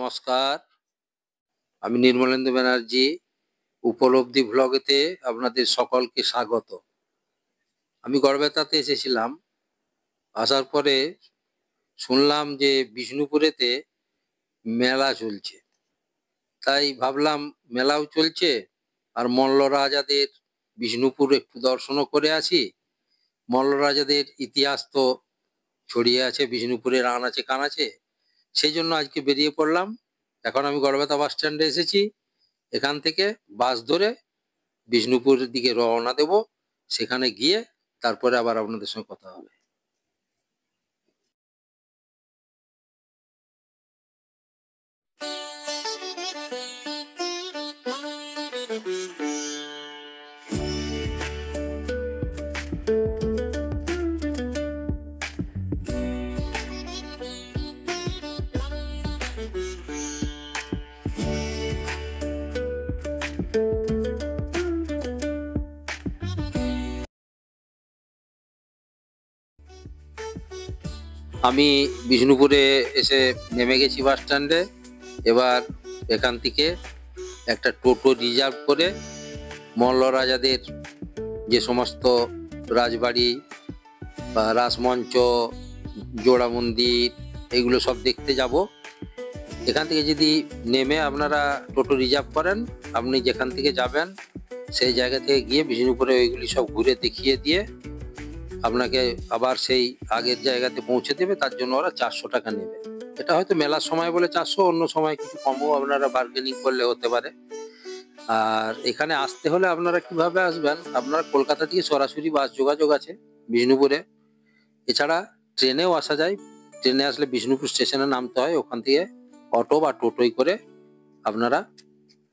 নমস্কার, আমি নির্মলেন্দু ব্যানার্জি। উপলব্ধি ব্লগেতে আপনাদের সকলকে স্বাগত। আমি গড়বেতাতে এসেছিলাম। আসার পরে শুনলাম যে বিষ্ণুপুরেতে মেলা চলছে, তাই ভাবলাম মেলাও চলছে আর মল্ল রাজাদের বিষ্ণুপুর একটু দর্শনও করে আসি। মল্ল রাজাদের ইতিহাস তো ছড়িয়ে আছে বিষ্ণুপুরের আনাচে কানাচে, সেই জন্য আজকে বেরিয়ে পড়লাম। এখন আমি গড়বেতা বাস স্ট্যান্ডে এসেছি। এখান থেকে বাস ধরে বিষ্ণুপুরের দিকে রওনা দেব। সেখানে গিয়ে তারপরে আবার আপনাদের সঙ্গে কথা হবে। আমি বিষ্ণুপুরে এসে নেমে গেছি বাস স্ট্যান্ডে। এবার এখান থেকে একটা টোটো রিজার্ভ করে মল্ল রাজাদের যে সমস্ত রাজবাড়ি বা রাসমঞ্চ, জোড়া মন্দির, এগুলো সব দেখতে যাব। এখান থেকে যদি নেমে আপনারা টোটো রিজার্ভ করেন, আপনি যেখান থেকে যাবেন সেই জায়গা থেকে গিয়ে বিষ্ণুপুরে ওইগুলি সব ঘুরে দেখিয়ে দিয়ে আপনাকে আবার সেই আগের জায়গাতে পৌঁছে দেবে। তার জন্য ওরা 400 টাকা নেবে। এটা হয়তো মেলার সময় বলে 400, অন্য সময় কিছু কমও আপনারা বার্গেনিং করলে হতে পারে। আর এখানে আসতে হলে আপনারা কিভাবে আসবেন, আপনারা কলকাতা থেকে সরাসরি বাস যোগাযোগ আছে বিষ্ণুপুরে। এছাড়া ট্রেনেও আসা যায়। ট্রেনে আসলে বিষ্ণুপুর স্টেশনে নামতে হয়, ওখান থেকে অটো বা টোটোই করে আপনারা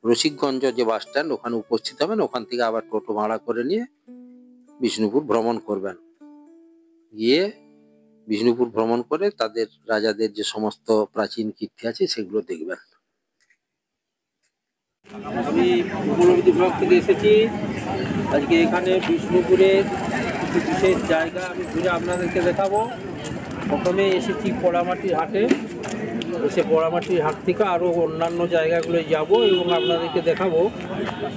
রসিকগঞ্জ যে বাস স্ট্যান্ড ওখানে উপস্থিত হবেন। ওখান থেকে আবার টোটো ভাড়া করে নিয়ে বিষ্ণুপুর ভ্রমণ করবেন। গিয়ে বিষ্ণুপুর ভ্রমণ করে তাদের রাজাদের যে সমস্ত প্রাচীন কীর্তি আছে সেগুলো দেখবেন। আমি উপলব্ধি ব্লক থেকে এসেছি। আজকে এখানে বিষ্ণুপুরের কিছু বিশেষ জায়গা আমি ঘুরে আপনাদেরকে দেখাবো। প্রথমে এসেছি পোড়ামাটির হাটে। এসে পোড়ামাটির হাট থেকে আরও অন্যান্য জায়গাগুলোয় যাব এবং আপনাদেরকে দেখাবো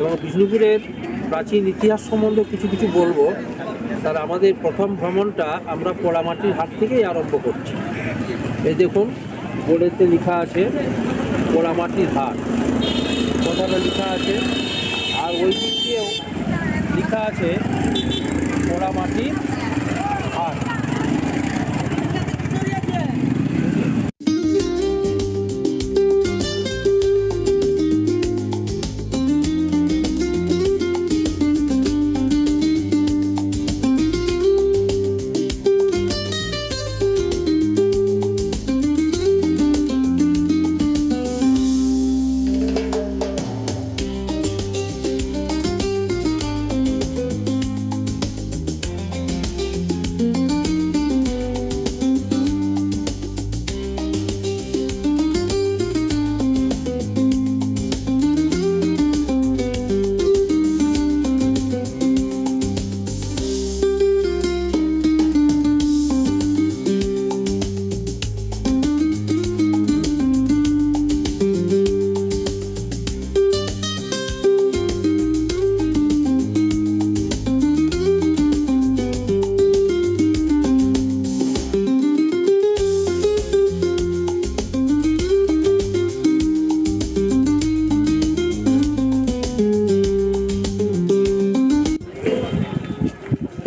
এবং বিষ্ণুপুরের প্রাচীন ইতিহাস সম্বন্ধে কিছু কিছু বলবো। তার আমাদের প্রথম ভ্রমণটা আমরা পোড়ামাটির হাট থেকেই আরম্ভ করছি। এই দেখুন, বোর্ডেতে লেখা আছে পোড়ামাটির হাট, কথাটা লেখা আছে। আর ওই দিক দিয়েও লেখা আছে পোড়ামাটির হাট।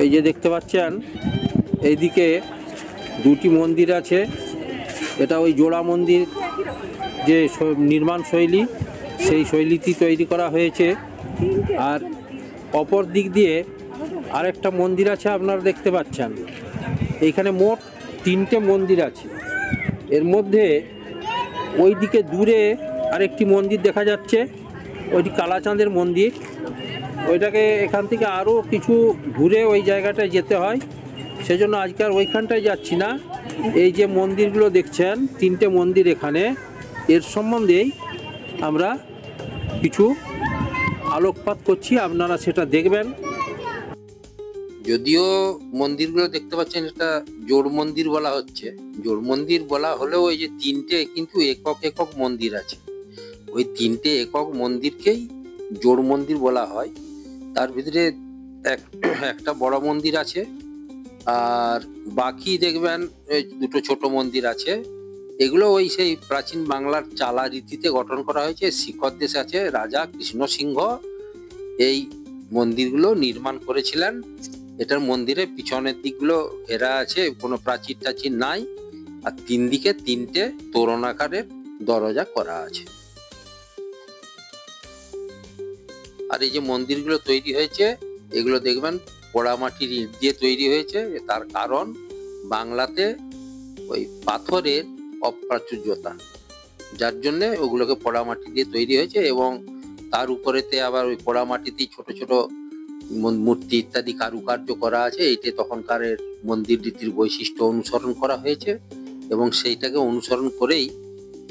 এই যে দেখতে পাচ্ছেন, এইদিকে দুটি মন্দির আছে। এটা ওই জোড়া মন্দির যে নির্মাণ শৈলী, সেই শৈলীটি তৈরি করা হয়েছে। আর অপর দিক দিয়ে আরেকটা মন্দির আছে, আপনারা দেখতে পাচ্ছেন। এইখানে মোট 3টে মন্দির আছে। এর মধ্যে ওই দিকে দূরে আরেকটি মন্দির দেখা যাচ্ছে, ওইটি কালাচাঁদের মন্দির। ওইটাকে এখান থেকে আরও কিছু ঘুরে ওই জায়গাটায় যেতে হয়, সেজন্য আজকে আর ওইখানটায় যাচ্ছি না। এই যে মন্দিরগুলো দেখছেন, 3টে মন্দির এখানে, এর সম্বন্ধেই আমরা কিছু আলোকপাত করছি, আপনারা সেটা দেখবেন। যদিও মন্দিরগুলো দেখতে পাচ্ছেন এটা জোড় মন্দির বলা হচ্ছে, জোড় মন্দির বলা হলেও ওই যে তিনটে কিন্তু একক একক মন্দির আছে, ওই তিনটে একক মন্দিরকেই জোড় মন্দির বলা হয়। তার ভিতরে একটা বড় মন্দির আছে, আর বাকি দেখবেন এই দুটো ছোট মন্দির আছে। এগুলো ওই সেই প্রাচীন বাংলার চালা রীতিতে গঠন করা হয়েছে। শিখর দেশ আছে, রাজা কৃষ্ণ সিংহ এই মন্দিরগুলো নির্মাণ করেছিলেন। এটার মন্দিরের পিছনের দিকগুলো ঘেরা আছে, কোনো প্রাচীর টাচীর নাই, আর তিন দিকে তিনটে তোরণ আকারের দরজা করা আছে। আর এই যে মন্দিরগুলো তৈরি হয়েছে এগুলো দেখবেন পোড়ামাটির ইট দিয়ে তৈরি হয়েছে। তার কারণ বাংলাতে ওই পাথরের অপ্রাচুর্যতা, যার জন্য ওগুলোকে পোড়ামাটি দিয়ে তৈরি হয়েছে, এবং তার উপরেতে আবার ওই পোড়ামাটিতেই ছোট ছোট মূর্তি ইত্যাদি কারুকার্য করা আছে। এইটা তখনকার মন্দির রীতির বৈশিষ্ট্য অনুসরণ করা হয়েছে, এবং সেইটাকে অনুসরণ করেই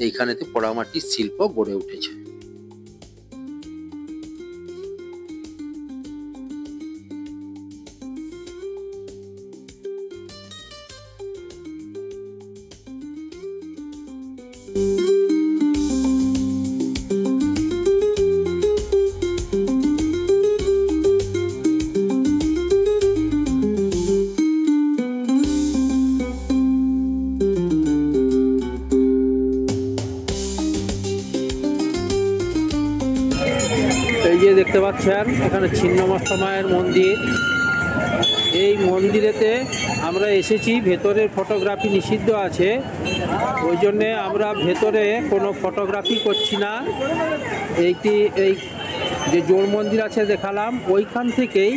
এইখানেতে পোড়ামাটির শিল্প গড়ে উঠেছে। এই যে দেখতে পাচ্ছেন এখানে ছিন্নমস্তা মায়ের মন্দির। এই মন্দিরেতে আমরা এসেছি, ভেতরের ফটোগ্রাফি নিষিদ্ধ আছে, ওই জন্যে আমরা ভেতরে কোনো ফটোগ্রাফি করছি না। এই যে জোড় মন্দির আছে দেখালাম, ওইখান থেকেই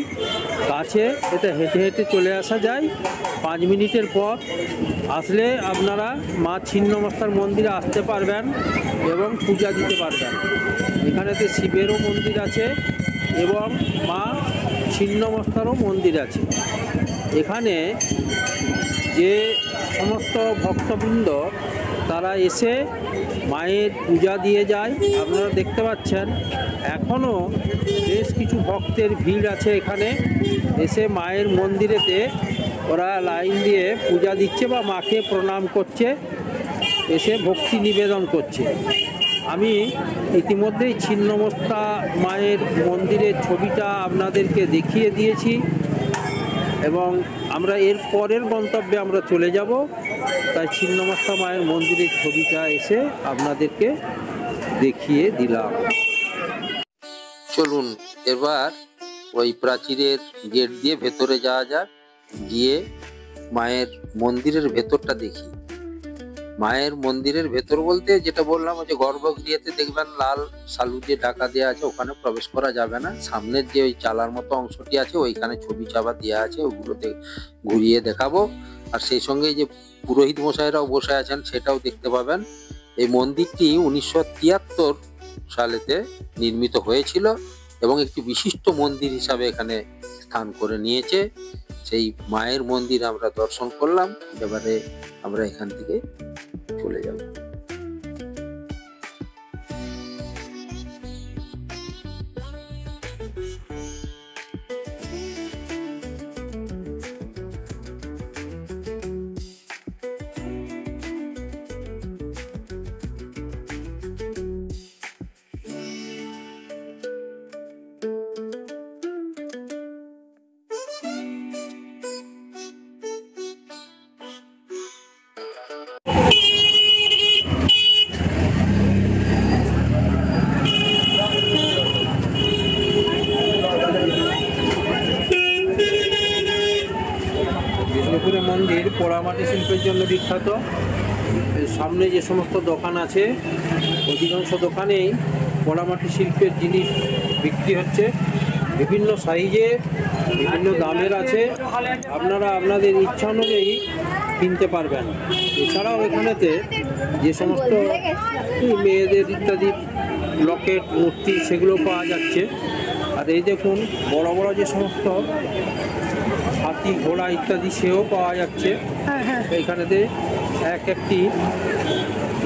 কাছে এটা হেঁটে হেঁটে চলে আসা যায়। 5 মিনিটের পর আসলে আপনারা মা ছিন্নমস্তার মন্দিরে আসতে পারবেন এবং পূজা দিতে পারবেন। এখানেতে শিবেরও মন্দির আছে এবং মা ছিন্নমস্তারও মন্দির আছে। এখানে যে সমস্ত ভক্তবৃন্দ তারা এসে মায়ের পূজা দিয়ে যায়, আপনারা দেখতে পাচ্ছেন এখনও বেশ কিছু ভক্তের ভিড় আছে এখানে। এসে মায়ের মন্দিরেতে ওরা লাইন দিয়ে পূজা দিচ্ছে বা মাকে প্রণাম করছে, এসে ভক্তি নিবেদন করছে। আমি ইতিমধ্যেই ছিন্নমস্তা মায়ের মন্দিরের ছবিটা আপনাদেরকে দেখিয়ে দিয়েছি, এবং আমরা এর পরের গন্তব্যে আমরা চলে যাব। তাই ছিন্নমস্তা মায়ের মন্দিরের ছবিটা এসে আপনাদেরকে দেখিয়ে দিলাম। চলুন এবার ওই প্রাচীরের গেট দিয়ে ভেতরে যাওয়া যাক, গিয়ে মায়ের মন্দিরের ভেতরটা দেখি। মায়ের মন্দিরের ভেতর বলতে যেটা বললাম, যে গর্ভগৃহেতে দেখবেন লাল সালু দিয়ে ঢাকা দেওয়া আছে, ওখানে প্রবেশ করা যাবে না। সামনের যে ওই চালার মতো অংশটি আছে ওইখানে ছবি চাপা দেওয়া আছে, ওগুলোতে ঘুরিয়ে দেখাবো। আর সেই সঙ্গে যে পুরোহিত মশাইরাও বসে আছেন সেটাও দেখতে পাবেন। এই মন্দিরটি 1973 সালেতে নির্মিত হয়েছিল এবং একটি বিশিষ্ট মন্দির হিসাবে এখানে স্থান করে নিয়েছে। সেই মায়ের মন্দির আমরা দর্শন করলাম, এবারে আমরা এখান থেকে চলে যাব। বিষ্ণুপুরের মন্দির পোড়ামাটি শিল্পের জন্য বিখ্যাত। সামনে যে সমস্ত দোকান আছে অধিকাংশ দোকানেই পোড়ামাটি শিল্পের জিনিস বিক্রি হচ্ছে। বিভিন্ন সাইজে বিভিন্ন দামের আছে, আপনারা আপনাদের ইচ্ছা অনুযায়ী কিনতে পারবেন। এছাড়াও এখানেতে যে সমস্ত মেয়েদের ইত্যাদি লকেট মূর্তি সেগুলো পাওয়া যাচ্ছে। আর এই দেখুন বড় বড় যে সমস্ত হাতি ঘোড়া ইত্যাদি সেও পাওয়া যাচ্ছে। এইখানেতে এক একটি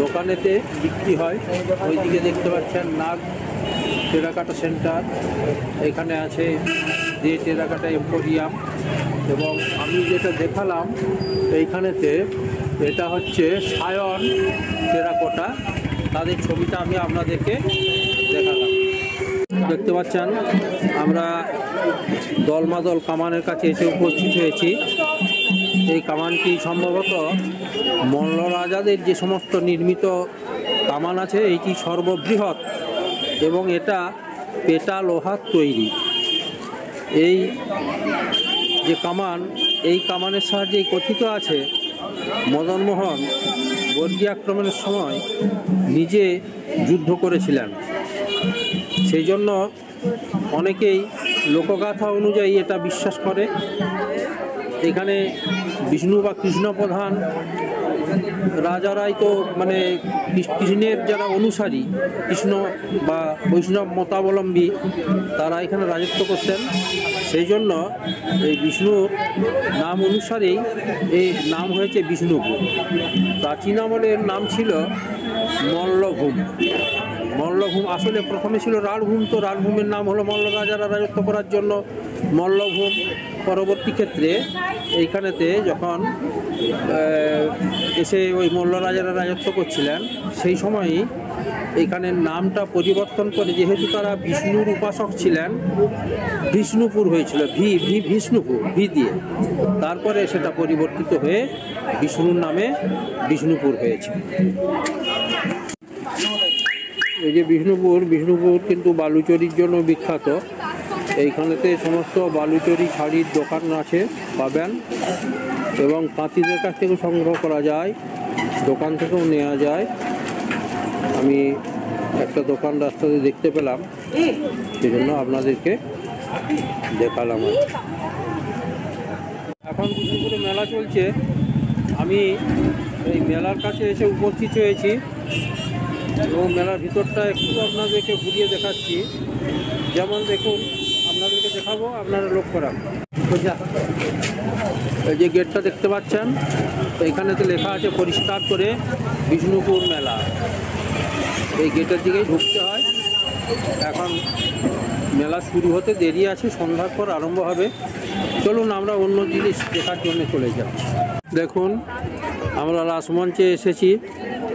দোকানেতে বিক্রি হয়। ওইদিকে দেখতে পাচ্ছেন নাগ টেরাকাটা সেন্টার, এখানে আছে যে টেরাকোটা এম্পোরিয়াম। এবং আমি যেটা দেখালাম এইখানেতে, এটা হচ্ছে সায়ন টেরাকোটা, তাদের ছবিটা আমি আপনাদেরকে দেখালাম। দেখতে পাচ্ছেন আমরা দলমাদল কামানের কাছে এসে উপস্থিত হয়েছি। এই কামানটি সম্ভবত মল্ল রাজাদের যে সমস্ত নির্মিত কামান আছে এইটি সর্ববৃহৎ, এবং এটা পেটা লোহার তৈরি। এই যে কামান, এই কামানের সাহায্যে কথিত আছে মদনমোহন বর্গী আক্রমণের সময় নিজে যুদ্ধ করেছিলেন। সেই জন্য অনেকেই লোকগাথা অনুযায়ী এটা বিশ্বাস করে। এখানে বিষ্ণু বা কৃষ্ণ প্রধান রাজারাই তো মানে কৃষ্ণের যারা অনুসারী, কৃষ্ণ বা বৈষ্ণব মতাবলম্বী, তারা এখানে রাজত্ব করতেন। সেই জন্য এই বিষ্ণুর নাম অনুসারেই এই নাম হয়েছে বিষ্ণুপুর। প্রাচীন আমলের নাম ছিল মল্লভূম। মল্লভূম আসলে প্রথমে ছিল রাঢ়ভূম, তো রাঢ়ভূমের নাম হলো মল্ল রাজারা রাজত্ব করার জন্য মল্লভূম। পরবর্তী ক্ষেত্রে এইখানেতে যখন এসে ওই মল্ল রাজারা রাজত্ব করছিলেন, সেই সময়ই এইখানের নামটা পরিবর্তন করে, যেহেতু তারা বিষ্ণুর উপাসক ছিলেন, বিষ্ণুপুর হয়েছিল। বিষ্ণুপুর ভি দিয়ে, তারপরে সেটা পরিবর্তিত হয়ে বিষ্ণুর নামে বিষ্ণুপুর হয়েছে। এই যে বিষ্ণুপুর কিন্তু বালুচরির জন্য বিখ্যাত। এইখানেতে সমস্ত বালুচরি শাড়ির দোকান আছে, পাবেন, এবং তাঁতিদের কাছ থেকেও সংগ্রহ করা যায়, দোকান থেকেও নেওয়া যায়। আমি একটা দোকান রাস্তাতে দেখতে পেলাম, সেই জন্য আপনাদেরকে দেখালাম। এখন বিষ্ণুপুরে মেলা চলছে, আমি এই মেলার কাছে এসে উপস্থিত হয়েছি এবং মেলার ভিতরটা একটু আপনাদেরকে ঘুরিয়ে দেখাচ্ছি। যেমন দেখুন, আপনাদেরকে দেখাবো, আপনারা লক্ষ্য রাখুন। এই যে গেটটা দেখতে পাচ্ছেন, এইখানেতে লেখা আছে পরিষ্কার করে বিষ্ণুপুর মেলা। এই গেটের দিকেই ঢুকতে হয়। এখন মেলা শুরু হতে দেরি আছে, সন্ধ্যার পর আরম্ভ হবে। চলুন আমরা অন্য জিনিস দেখার জন্য চলে যাচ্ছি। দেখুন, আমরা রাসমঞ্চে এসেছি,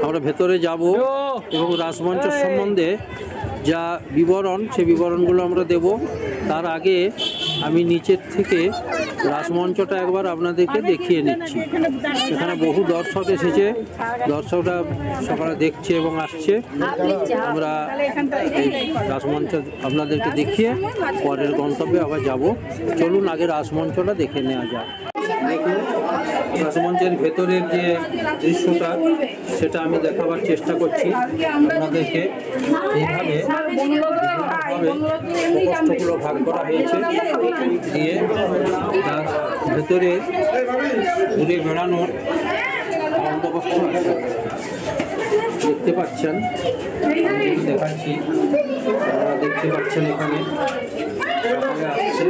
আমরা ভেতরে যাব এবং রাসমঞ্চ সম্বন্ধে যা বিবরণ, সেই বিবরণগুলো আমরা দেব। তার আগে আমি নিচের থেকে রাসমঞ্চটা একবার আপনাদেরকে দেখিয়ে নিচ্ছি। এখানে বহু দর্শক এসেছে, দর্শকরা সকালে দেখছে এবং আসছে। আমরা এই রাসমঞ্চ আপনাদেরকে দেখিয়ে পরের গন্তব্যে আবার যাব। চলুন আগে রাসমঞ্চটা দেখে নেওয়া যাক। দেখুন, রাসমঞ্চের ভেতরের যে দৃশ্যটা, সেটা আমি দেখাবার চেষ্টা করছি আপনাদেরকে। এইভাবে প্রকোষ্ঠগুলো ভাগ করা হয়েছে, দিয়ে তার ভেতরে ঘুরে বেড়ানোর বন্দোবস্ত আছে। দেখতে পাচ্ছেন, দেখাচ্ছি, আপনারা দেখতে পাচ্ছেন এখানে আসছে।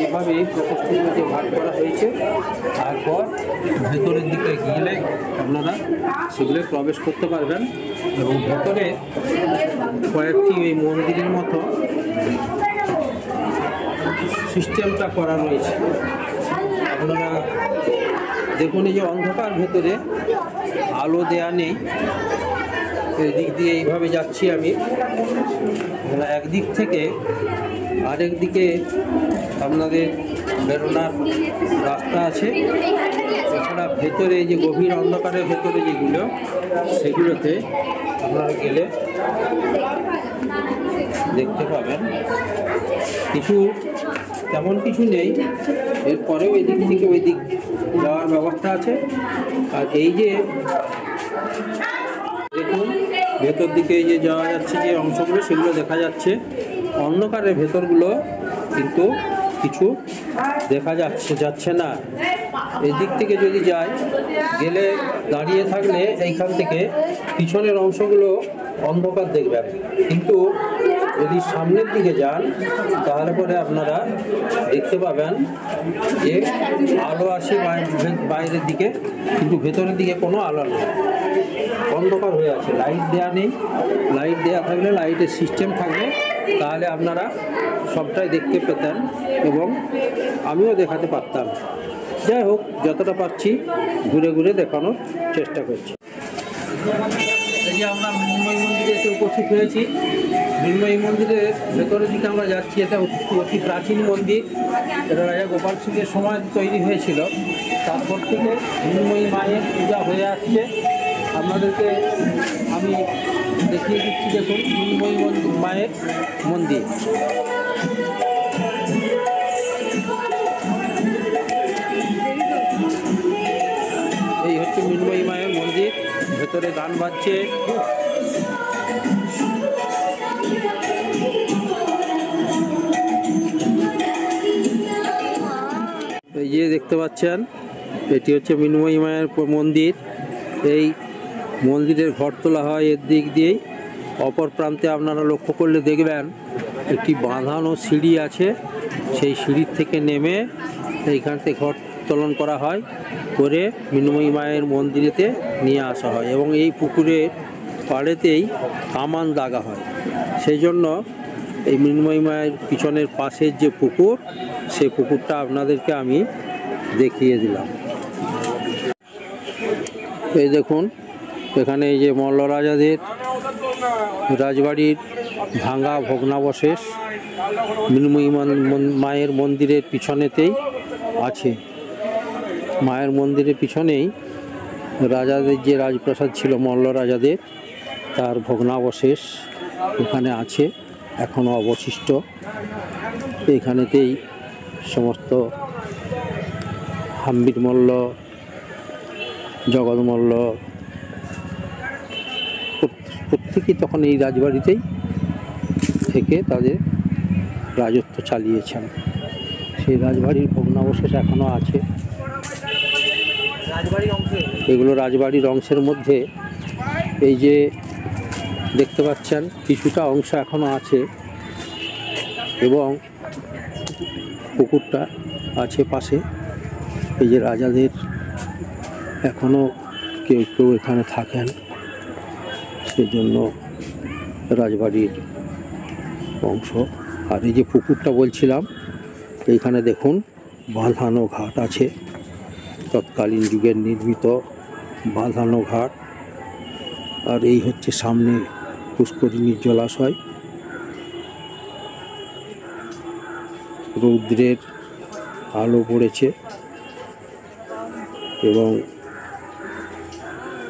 এইভাবে প্রকোষ্ঠগুলোকে ভাগ করা হয়েছে। তারপর ভেতরের দিকে গেলে আপনারা সেগুলো প্রবেশ করতে পারবেন। এবং ভেতরে কয়েকটি এই মন্দিরের মতো সিস্টেমটা করা রয়েছে। আপনারা দেখুন, এই যে অন্ধকার, ভেতরে আলো দেয়া নেই। এদিক দিয়ে এইভাবে যাচ্ছি আমি। একদিক থেকে আরেক দিকে আপনাদের বেরোনার রাস্তা আছে। এছাড়া ভেতরে যে গভীর অন্ধকারের ভেতরে যেগুলো, সেগুলোতে আপনারা গেলে দেখতে পাবেন কিছু তেমন কিছু নেই। এরপরেও এদিক থেকে ওই দিক যাওয়ার ব্যবস্থা আছে। আর এই যে দেখুন, ভেতর দিকে এই যে যাওয়া যাচ্ছে যে অংশগুলো, সেগুলো দেখা যাচ্ছে। অন্ধকারের ভেতরগুলো কিন্তু কিছু দেখা যাচ্ছে না। এই দিক থেকে যদি যাই, গেলে দাঁড়িয়ে থাকলে এইখান থেকে পিছনের অংশগুলো অন্ধকার দেখবেন, কিন্তু যদি সামনের দিকে যান তাহলে পরে আপনারা দেখতে পাবেন যে আলো আসে বাইরের দিকে, কিন্তু ভেতরের দিকে কোনো আলো নেই, অন্ধকার হয়ে আছে। লাইট দেওয়া নেই। লাইট দেওয়া থাকলে লাইটের সিস্টেম থাকলে তাহলে আপনারা সবটাই দেখতে পেতেন এবং আমিও দেখাতে পারতাম। যাই হোক, যতটা পারছি ঘুরে ঘুরে দেখানোর চেষ্টা করছি। এই যে আমরা মৃন্ময়ী মন্দিরে এসে উপস্থিত হয়েছি। মৃন্ময়ী মন্দিরের ভেতরের দিকে আমরা যাচ্ছি। এটা অতি প্রাচীন মন্দির। এটা রাজা গোপাল সিংয়ের সময় তৈরি হয়েছিল। তারপর থেকে মৃন্ময়ী মায়ের পূজা হয়ে আসছে। আপনাদেরকে আমি দেখিয়ে দিচ্ছি, দেখুন মৃন্ময়ী মায়ের মন্দির। এই হচ্ছে মৃন্ময়ী মায়ের মন্দির। ভেতরে গান বাজছে। এই যে দেখতে পাচ্ছেন, এটি হচ্ছে মৃন্ময়ী মায়ের মন্দির। এই মন্দিরের ঘর তোলা হয় এর দিক দিয়েই। অপর প্রান্তে আপনারা লক্ষ্য করলে দেখবেন একটি বাঁধানো সিঁড়ি আছে। সেই সিঁড়ির থেকে নেমে এইখান থেকে ঘর উত্তোলন করা হয়, করে মৃন্ময়ী মায়ের মন্দিরেতে নিয়ে আসা হয় এবং এই পুকুরের পাড়েতেই কামান দাগা হয়। সেই জন্য এই মৃন্ময়ী মায়ের পিছনের পাশের যে পুকুর, সেই পুকুরটা আপনাদেরকে আমি দেখিয়ে দিলাম। এই দেখুন, এখানে এই যে মল্ল রাজাদের রাজবাড়ির ভাঙা ভগ্নাবশেষ মৃন্ময়ী মায়ের মন্দিরের পিছনেতেই আছে। মায়ের মন্দিরের পিছনেই রাজাদের যে রাজপ্রাসাদ ছিল মল্ল রাজাদের, তার ভগ্নাবশেষ এখানে আছে, এখনও অবশিষ্ট। এখানেতেই সমস্ত হাম্বির মল্ল, জগৎ মল্ল প্রত্যেকেই তখন এই রাজবাড়িতেই থেকে তাদের রাজত্ব চালিয়েছেন। সেই রাজবাড়ির ভগ্নাবশেষ এখনও আছে। এগুলো রাজবাড়ির অংশের মধ্যে এই যে দেখতে পাচ্ছেন কিছুটা অংশ এখনও আছে এবং পুকুরটা আছে পাশে। এই যে রাজাদের এখনও কেউ কেউ এখানে থাকেন, সেজন্য রাজবাড়ির অংশ। আর এই যে পুকুরটা বলছিলাম, এইখানে দেখুন বাঁধানো ঘাট আছে, তৎকালীন যুগের নির্মিত বাঁধানো ঘাট। আর এই হচ্ছে সামনে পুষ্করিণীর জলাশয়। রৌদ্রের আলো পড়েছে এবং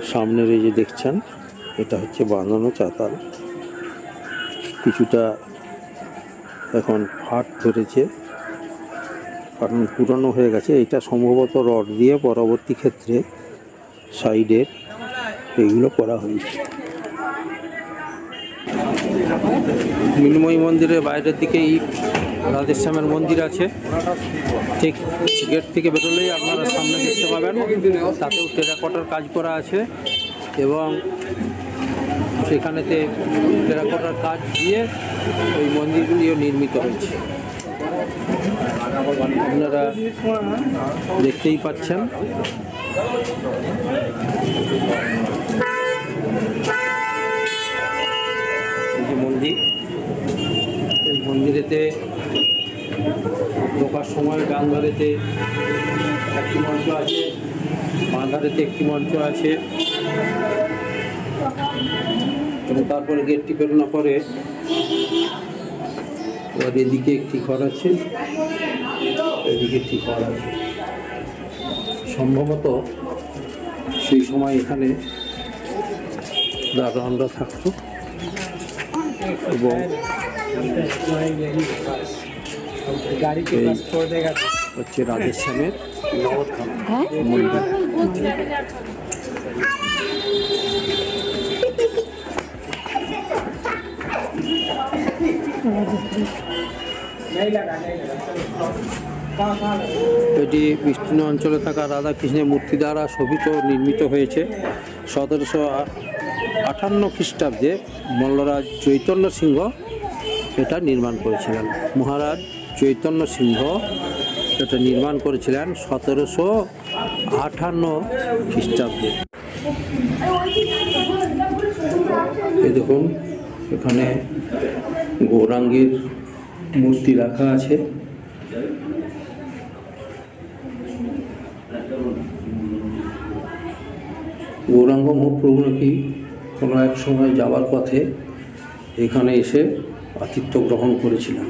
সামনের এই যে দেখছেন, এটা হচ্ছে বাঁধানো চাতাল। কিছুটা এখন ফাট ধরেছে, কারণ পুরনো হয়ে গেছে। এটা সম্ভবত রড দিয়ে পরবর্তী ক্ষেত্রে সাইডের এগুলো করা হয়েছে। মৃন্ময়ী মন্দিরের বাইরের দিকেই রাধেশ্যামের মন্দির আছে। ঠিক গেট থেকে বেরোলেই আপনারা সামনে দেখতে পাবেন, তাতেও টেরাকোটার কাজ করা আছে এবং সেখানেতে টেরাকোটার কাজ দিয়ে ওই মন্দিরগুলিও নির্মিত হয়েছে। আপনারা দেখতেই পাচ্ছেন। এই যে মন্দির, এই মন্দিরেতে ঢোকার সময় ডান ধারেতে একটি মঞ্চ আছে, বাঁ ধারেতে একটি মঞ্চ আছে এবং তারপরে গেটটি বেরোনোর পরে এদিকে একটি ঘর আছে, এদিকে একটি ঘর আছে। সম্ভবত সেই সময় এখানে দারোয়ানরা থাকতো এবং হচ্ছে রাধেশ্যামের মন্দির। এটি বিস্তীর্ণ অঞ্চলে থাকা রাধাকৃষ্ণের মূর্তি দ্বারা শোভিত নির্মিত হয়েছে। 1758 খ্রিস্টাব্দে মল্লরাজ চৈতন্য সিংহ এটা নির্মাণ করেছিলেন। মহারাজ চৈতন্য সিংহ এটা নির্মাণ করেছিলেন 1758 খ্রিস্টাব্দে। এই দেখুন, এখানে গৌরাঙ্গের মূর্তি রাখা আছে। গৌরাঙ্গ মহাপ্রভু নাকি কোনো এক সময় যাওয়ার পথে এখানে এসে আতিথ্য গ্রহণ করেছিলেন।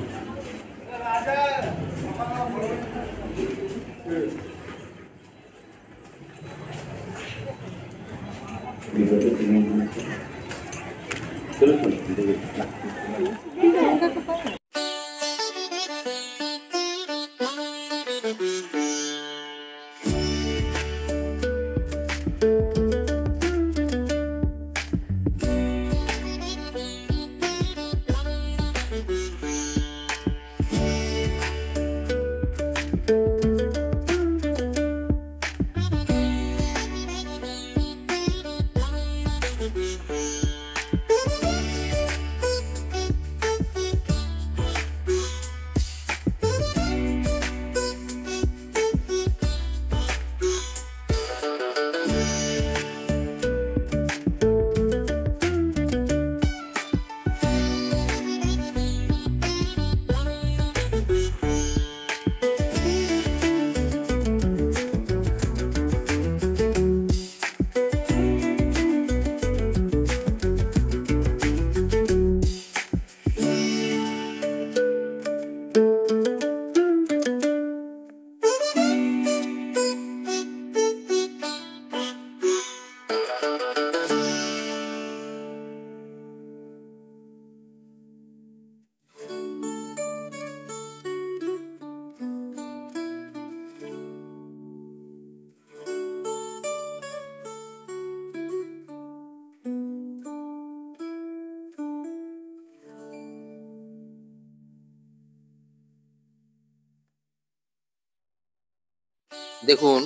দেখুন,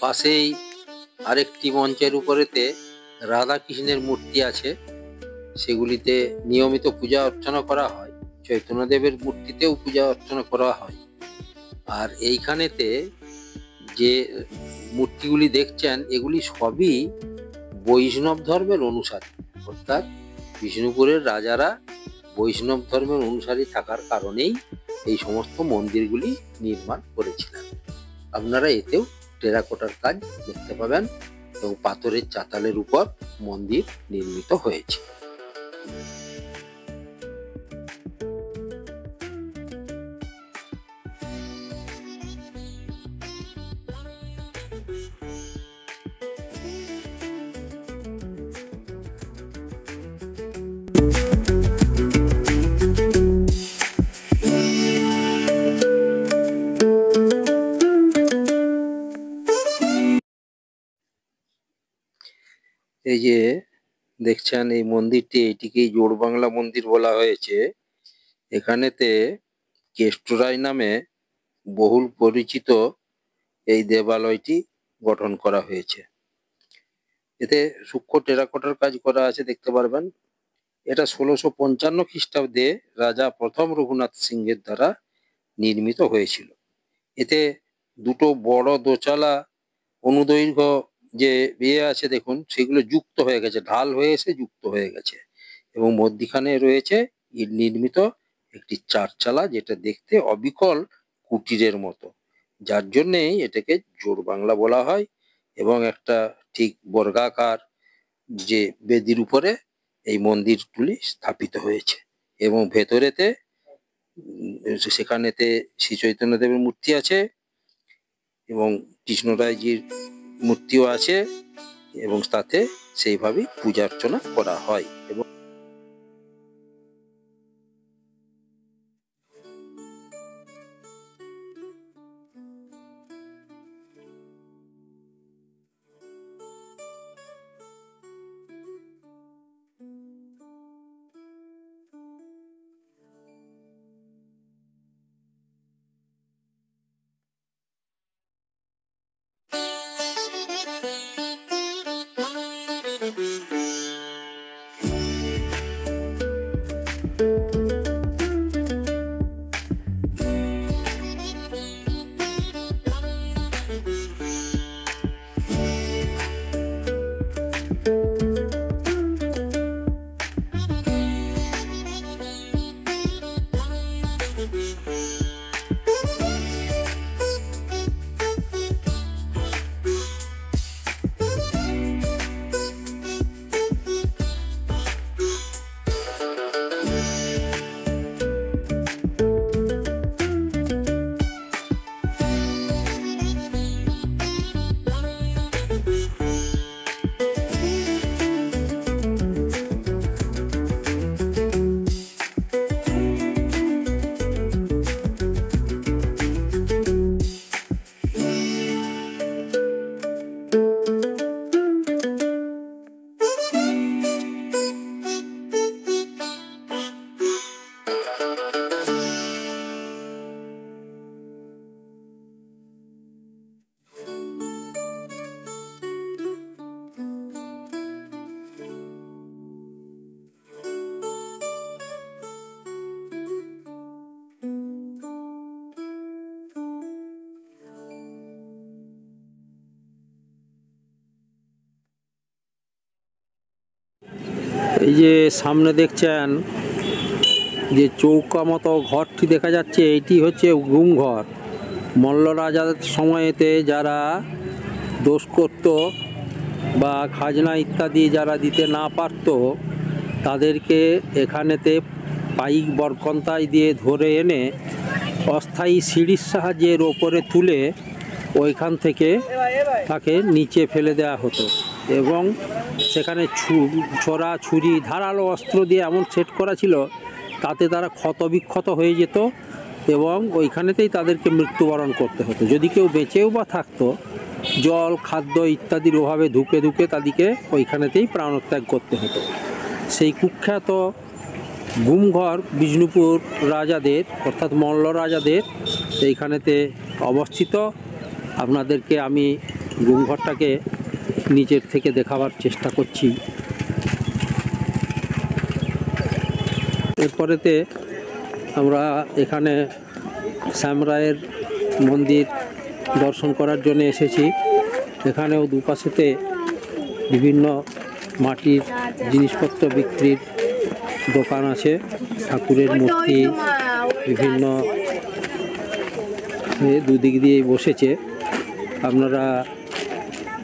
পাশেই আরেকটি মঞ্চের উপরেতে রাধা কৃষ্ণের মূর্তি আছে। সেগুলিতে নিয়মিত পূজা অর্চনা করা হয়। চৈতন্যদেবের মূর্তিতেও পূজা অর্চনা করা হয়। আর এইখানেতে যে মূর্তিগুলি দেখছেন, এগুলি সবই বৈষ্ণব ধর্মের অনুসারী, অর্থাৎ বিষ্ণুপুরের রাজারা বৈষ্ণব ধর্মের অনুসারী থাকার কারণেই এই সমস্ত মন্দিরগুলি নির্মাণ করেছিলেন। আপনারা এতেও টেরাকোটার কাজ দেখতে পাবেন এবং পাথরের চাতালের উপর মন্দির নির্মিত হয়েছে। এই যে দেখছেন এই মন্দিরটি, এটিকেই জোড়বাংলা মন্দির বলা হয়েছে। এখানেতে কেষ্টরায় নামে বহুল পরিচিত এই দেবালয়টি গঠন করা হয়েছে। এতে সূক্ষ্ম টেরাকোটার কাজ করা আছে, দেখতে পারবেন। এটা 1655 খ্রিস্টাব্দে রাজা প্রথম রঘুনাথ সিংহের দ্বারা নির্মিত হয়েছিল। এতে দুটো বড় দোচালা অনুদৈর্ঘ্য যে বিয়ে আছে দেখুন, সেগুলো যুক্ত হয়ে গেছে, ঢাল হয়ে এসে যুক্ত হয়ে গেছে। এবং মধ্যিখানে রয়েছে ইট নির্মিত একটি চারচালা, যেটা দেখতে অবিকল কুটিরের মতো, যার জন্যেই এটাকে জোড়বাংলা বলা হয়। এবং একটা ঠিক বর্গাকার যে বেদির উপরে এই মন্দিরগুলি স্থাপিত হয়েছে। এবং ভেতরেতে সেখানেতে শ্রী চৈতন্যদেবের মূর্তি আছে এবং কৃষ্ণরায়জির মূর্তিও আছে, এবং তাতে সেইভাবেই পূজা অর্চনা করা হয়। এবং এই যে সামনে দেখছেন যে চৌকা মতো ঘরটি দেখা যাচ্ছে, এইটি হচ্ছে গুম ঘর। মল্ল রাজার সময়েতে যারা দোষ করত বা খাজনা ইত্যাদি যারা দিতে না পারত, তাদেরকে এখানেতে পাইক বরকন্তায় দিয়ে ধরে এনে অস্থায়ী সিঁড়ির সাহায্যের ওপরে তুলে ওইখান থেকে তাকে নিচে ফেলে দেওয়া হতো এবং সেখানে ছোরা ছুরি ধারালো অস্ত্র দিয়ে এমন সেট করা ছিল তাতে তারা ক্ষতবিক্ষত হয়ে যেত এবং ওইখানেতেই তাদেরকে মৃত্যুবরণ করতে হতো। যদি কেউ বেঁচেও বা থাকতো, জল খাদ্য ইত্যাদির অভাবে ধুকে ধুকে তাদেরকে ওইখানেতেই প্রাণত্যাগ করতে হতো। সেই কুখ্যাত গুমঘর বিষ্ণুপুর রাজাদের অর্থাৎ মল্ল রাজাদের এইখানেতে অবস্থিত। আপনাদেরকে আমি গুমঘরটাকে নিচের থেকে দেখাবার চেষ্টা করছি। এরপরেতে আমরা এখানে শ্যামরায়ের মন্দির দর্শন করার জন্য এসেছি। এখানেও দুপাশেতে বিভিন্ন মাটির জিনিসপত্র বিক্রির দোকান আছে, ঠাকুরের মূর্তি বিভিন্ন দুদিক দিয়ে বসেছে, আপনারা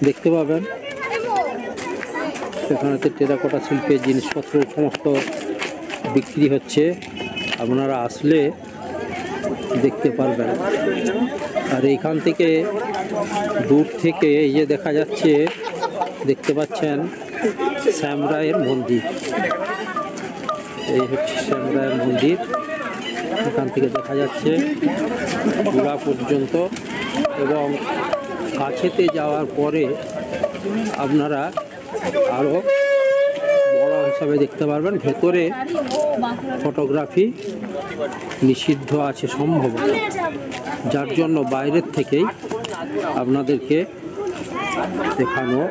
দেখতে পাবেন। এখানেতে টেরাকোটা শিল্পের জিনিসপত্র সমস্ত বিক্রি হচ্ছে, আপনারা আসলে দেখতে পারবেন। আর এইখান থেকে দূর থেকে এই যে দেখা যাচ্ছে, দেখতে পাচ্ছেন শ্যামরায়ের মন্দির। এই হচ্ছে শ্যামরায়ের মন্দির, এখান থেকে দেখা যাচ্ছে গোড়া পর্যন্ত এবং কাছেতে যাওয়ার পরে আপনারা আরও বড় হিসাবে দেখতে পারবেন। ভেতরে ফটোগ্রাফি নিষিদ্ধ আছে সম্ভবত, যার জন্য বাইরের থেকেই আপনাদেরকে দেখানোর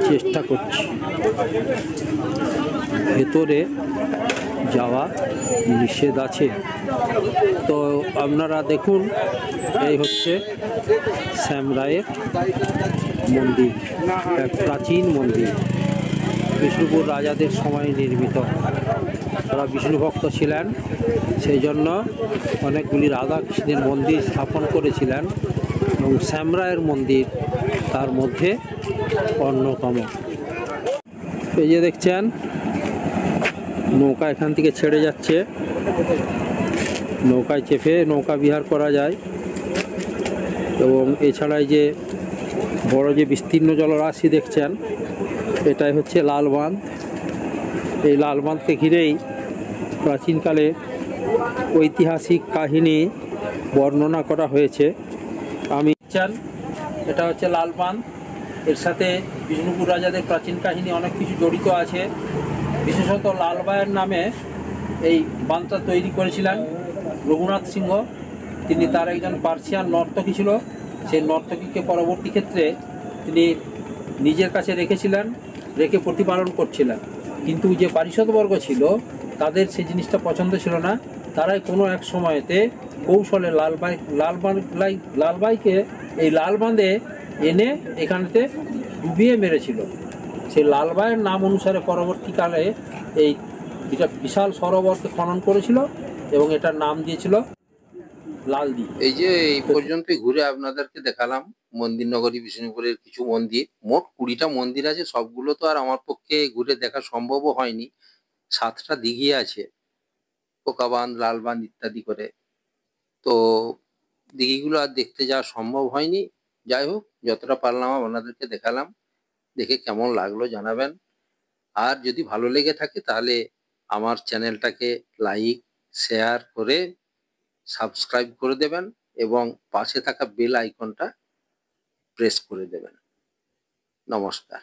চেষ্টা করছি। ভেতরে যাওয়া নিষেধ আছে। তো আপনারা দেখুন, এই হচ্ছে শ্যামরায়ের মন্দির, এক প্রাচীন মন্দির, বিষ্ণুপুর রাজাদের সময় নির্মিত। তারা বিষ্ণু ভক্ত ছিলেন, সেই জন্য অনেকগুলি রাধা কৃষ্ণের মন্দির স্থাপন করেছিলেন এবং শ্যামরায়ের মন্দির তার মধ্যে অন্যতম। এই যে দেখছেন নৌকা এখান থেকে ছেড়ে যাচ্ছে, নৌকায় চেপে নৌকা বিহার করা যায়। এবং এছাড়াই যে বড় যে বিস্তীর্ণ জলরাশি দেখছেন, এটাই হচ্ছে লাল বাঁধ। এই লাল বাঁধকে ঘিরেই প্রাচীনকালে ঐতিহাসিক কাহিনী বর্ণনা করা হয়েছে। আমি চান এটা হচ্ছে লাল বাঁধ, এর সাথে বিষ্ণুপুর রাজাদের প্রাচীন কাহিনী অনেক কিছু জড়িত আছে। বিশেষত লালবাইয়ের নামে এই বাঁধটা তৈরি করেছিলেন রঘুনাথ সিংহ। তিনি তার একজন পার্সিয়ান নর্তকী ছিল, সেই নর্তকীকে পরবর্তী ক্ষেত্রে তিনি নিজের কাছে রেখেছিলেন, রেখে প্রতিপালন করছিলেন। কিন্তু যে পারিষদবর্গ ছিল তাদের সেই জিনিসটা পছন্দ ছিল না। তারাই কোনো এক সময়তে কৌশলে লালবাইকে এই লাল বাঁধে এনে এখানেতে ডুবিয়ে মেরেছিল। সেই লালবাইয়ের নাম অনুসারে পরবর্তীকালে এই বিশাল সরোবরকে খনন করেছিল এবং এটার নাম দিয়েছিল লালদি। এই যে এই পর্যন্তই ঘুরে আপনাদেরকে দেখালাম মন্দির নগরী বিষ্ণুপুরের কিছু মন্দির। মোট 20টা মন্দির আছে, সবগুলো তো আর আমার পক্ষে ঘুরে দেখা সম্ভবও হয়নি। 7টা দিঘি আছে, পোকাবাঁধ, লালবাঁধ ইত্যাদি করে। তো দিঘিগুলো আর দেখতে যাওয়া সম্ভব হয়নি। যাই হোক, যতটা পারলাম আপনাদেরকে দেখালাম। দেখে কেমন লাগলো জানাবেন। আর যদি ভালো লেগে থাকে তাহলে আমার চ্যানেলটাকে লাইক শেয়ার করে সাবস্ক্রাইব করে দেবেন এবং পাশে থাকা বেল আইকনটা প্রেস করে দেবেন। নমস্কার।